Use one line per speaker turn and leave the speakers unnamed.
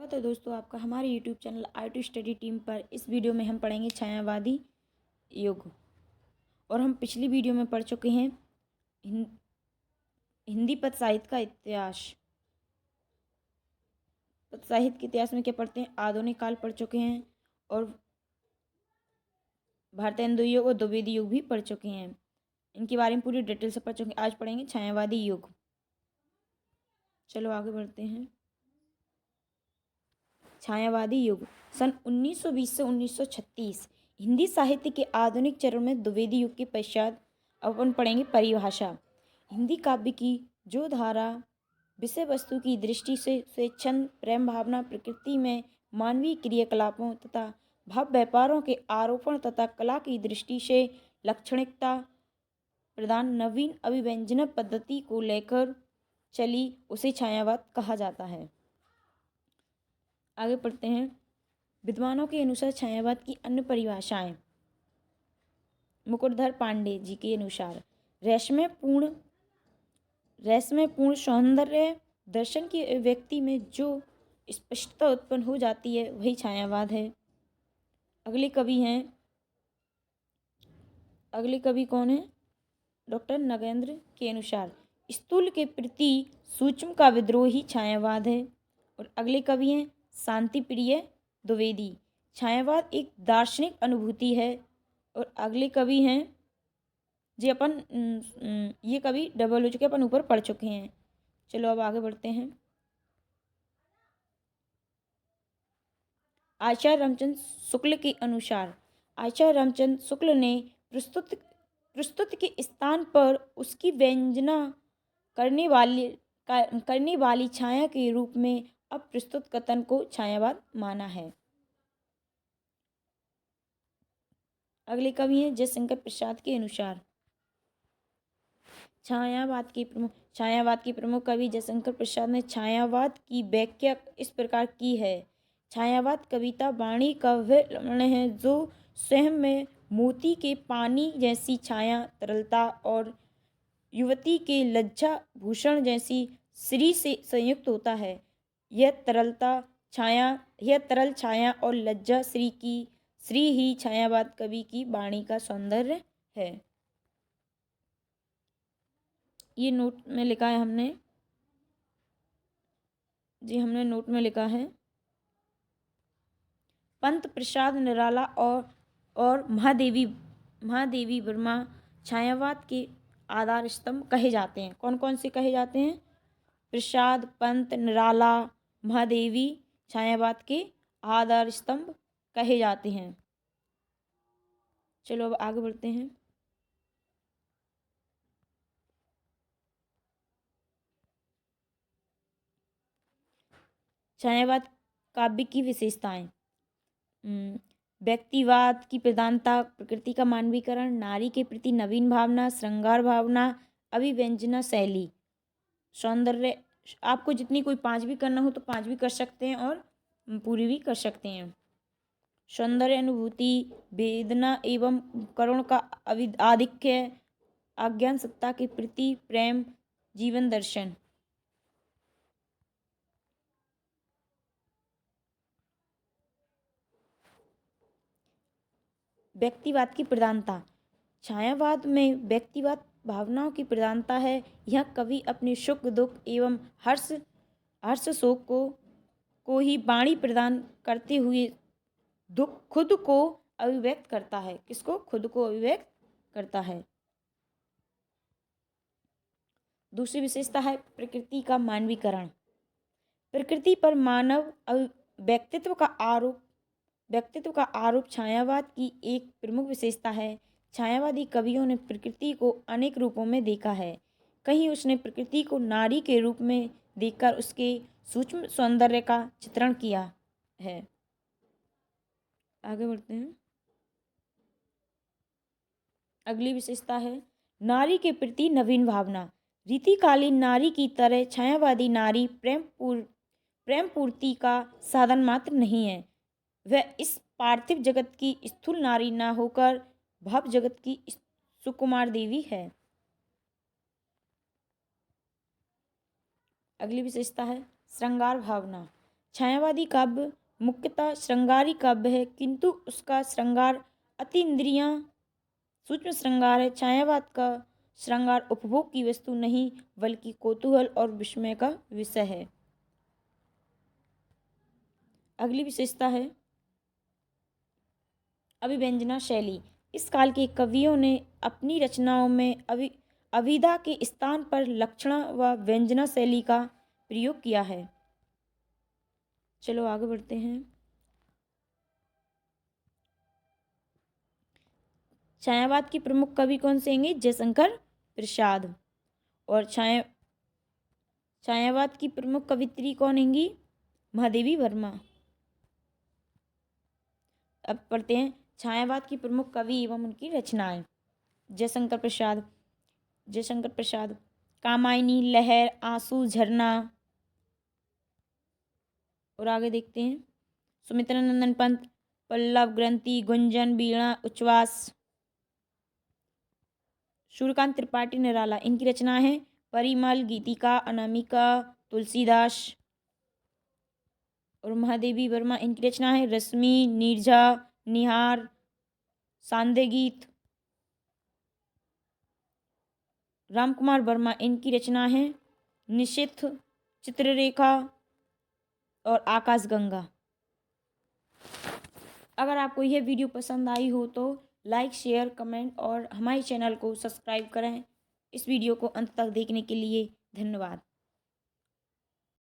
स्वागत है दोस्तों आपका हमारे YouTube channel IT study team पर। इस वीडियो में हम पढ़ेंगे छायावादी युग। और हम पिछली वीडियो में पढ़ चुके हैं हिंदी पद साहित्य का इतिहास। पद साहित्य के इतिहास में क्या पढ़ते हैं? आधुनिक काल पढ़ चुके हैं और भारतीय हिंदू युग और द्विवेदी युग भी पढ़ चुके हैं। इनके बारे में पूरी डिटेल से पढ़ चुके हैं। आज पढ़ेंगे छायावादी युग। चलो आगे बढ़ते हैं। छायावादी युग सन 1920 से 1936 हिंदी साहित्य के आधुनिक चरण में द्विवेदी युग के पश्चात अपन पढ़ेंगे परिभाषा। हिंदी काव्य की जो धारा विषय वस्तु की दृष्टि से छंद, प्रेम भावना, प्रकृति में मानवीय क्रियाकलापों तथा भाव व्यापारों के आरोपण तथा कला की दृष्टि से लाक्षणिकता प्रदान नवीन अभिव्यंजन पद्धति को लेकर चली, उसे छायावाद कहा जाता है। आगे पढ़ते हैं। विद्वानों के अनुसार छायावाद की अन्य परिभाषाएं। मुकुटधर पांडे जी के अनुसार रहस्यपूर्ण सौंदर्य दर्शन की व्यक्ति में जो स्पष्टता उत्पन्न हो जाती है वही छायावाद है। अगले कवि कौन है? डॉक्टर नगेंद्र के अनुसार स्थूल के प्रति सूक्ष्म का विद्रोही छायावाद है। और अगले कवि हैं शांति प्रिय द्विवेदी। छायावाद एक दार्शनिक अनुभूति है। और अगले कवि हैं जी ये कवि डबल हो चुके, अपन ऊपर पढ़ चुके हैं। चलो अब आगे बढ़ते हैं। आचार्य रामचंद्र शुक्ल के अनुसार आचार्य रामचंद्र शुक्ल ने प्रस्तुत के स्थान पर उसकी व्यंजना करने वाली छाया के रूप में अब प्रस्तुत कथन को छायावाद माना है। अगले कवि हैं जयशंकर प्रसाद के अनुसार छायावाद के प्रमुख कवि जयशंकर प्रसाद ने छायावाद की व्याख्या इस प्रकार की है। छायावाद कविता वाणी का वह लक्षण है जो स्वयं में मोती के पानी जैसी छाया, तरलता और युवती के लज्जा भूषण जैसी श्री से संयुक्त होता है। यह तरल छाया और लज्जा श्री ही छायावाद कवि की वाणी का सौंदर्य है। ये नोट में लिखा है हमने नोट में लिखा है। पंत प्रसाद निराला और महादेवी वर्मा छायावाद के आधार स्तंभ कहे जाते हैं। कौन कौन से कहे जाते हैं? प्रसाद, पंत, निराला, महादेवी छायावाद के आधार स्तंभ कहे जाते हैं। चलो अब आगे बढ़ते हैं। छायावाद काव्य की विशेषताएं। व्यक्तिवाद की प्रधानता, प्रकृति का मानवीकरण, नारी के प्रति नवीन भावना, श्रृंगार भावना, अभिव्यंजना शैली, सौंदर्य। आपको जितनी कोई 5 भी करना हो तो 5 भी कर सकते हैं और पूरी भी कर सकते हैं। सौंदर्य अनुभूति, वेदना एवं करुण का आधिक्य, अज्ञान सत्ता के प्रति प्रेम, जीवन दर्शन। व्यक्तिवाद की प्रधानता। छायावाद में व्यक्तिवाद भावनाओं की प्रधानता है। यह कवि अपने सुख दुख एवं हर्ष शोक को ही वाणी प्रदान करते हुए खुद को अभिव्यक्त करता है। किसको? खुद को अभिव्यक्त करता है। दूसरी विशेषता है प्रकृति का मानवीकरण। प्रकृति पर मानव व्यक्तित्व का आरोप छायावाद की एक प्रमुख विशेषता है। छायावादी कवियों ने प्रकृति को अनेक रूपों में देखा है। कहीं उसने प्रकृति को नारी के रूप में देखकर उसके सूक्ष्म सौंदर्य का चित्रण किया है। आगे बढ़ते हैं। अगली विशेषता है नारी के प्रति नवीन भावना। रीतिकालीन नारी की तरह छायावादी नारी प्रेम पूर्ति का साधन मात्र नहीं है। वह इस पार्थिव जगत की स्थूल नारी न होकर भाव जगत की सुकुमार देवी है। अगली विशेषता है श्रृंगार भावना। छायावादी काव्य मुख्यतः श्रृंगारी काव्य है, किंतु उसका श्रृंगार अतीन्द्रिय सूक्ष्म श्रृंगार है। छायावाद का श्रृंगार उपभोग की वस्तु नहीं बल्कि कौतूहल और विस्मय का विषय है। अगली विशेषता है अभिव्यंजना शैली। इस काल के कवियों ने अपनी रचनाओं में अभिधा के स्थान पर लक्षणा व व्यंजना शैली का प्रयोग किया है। चलो आगे बढ़ते हैं। छायावाद के प्रमुख कवि कौन से होंगे? जयशंकर प्रसाद। और छायावाद की प्रमुख कवित्री कौन होंगी? महादेवी वर्मा। अब पढ़ते हैं छायावाद की प्रमुख कवि एवं उनकी रचनाएं। जयशंकर प्रसाद कामायनी, लहर, आंसू, झरना। और आगे देखते हैं सुमित्रानंदन पंत, पल्लव, ग्रंथि, गुंजन, वीणा, उच्छ्वास। सूर्यकांत त्रिपाठी निराला, इनकी रचना है परिमल, गीतिका, अनामिका, तुलसीदास। और महादेवी वर्मा, इनकी रचना है रश्मि, नीरजा, निहार, सांदे गीत। रामकुमार वर्मा, इनकी रचना है निशिथ, चित्ररेखा और आकाशगंगा। अगर आपको यह वीडियो पसंद आई हो तो लाइक, शेयर, कमेंट और हमारे चैनल को सब्सक्राइब करें। इस वीडियो को अंत तक देखने के लिए धन्यवाद।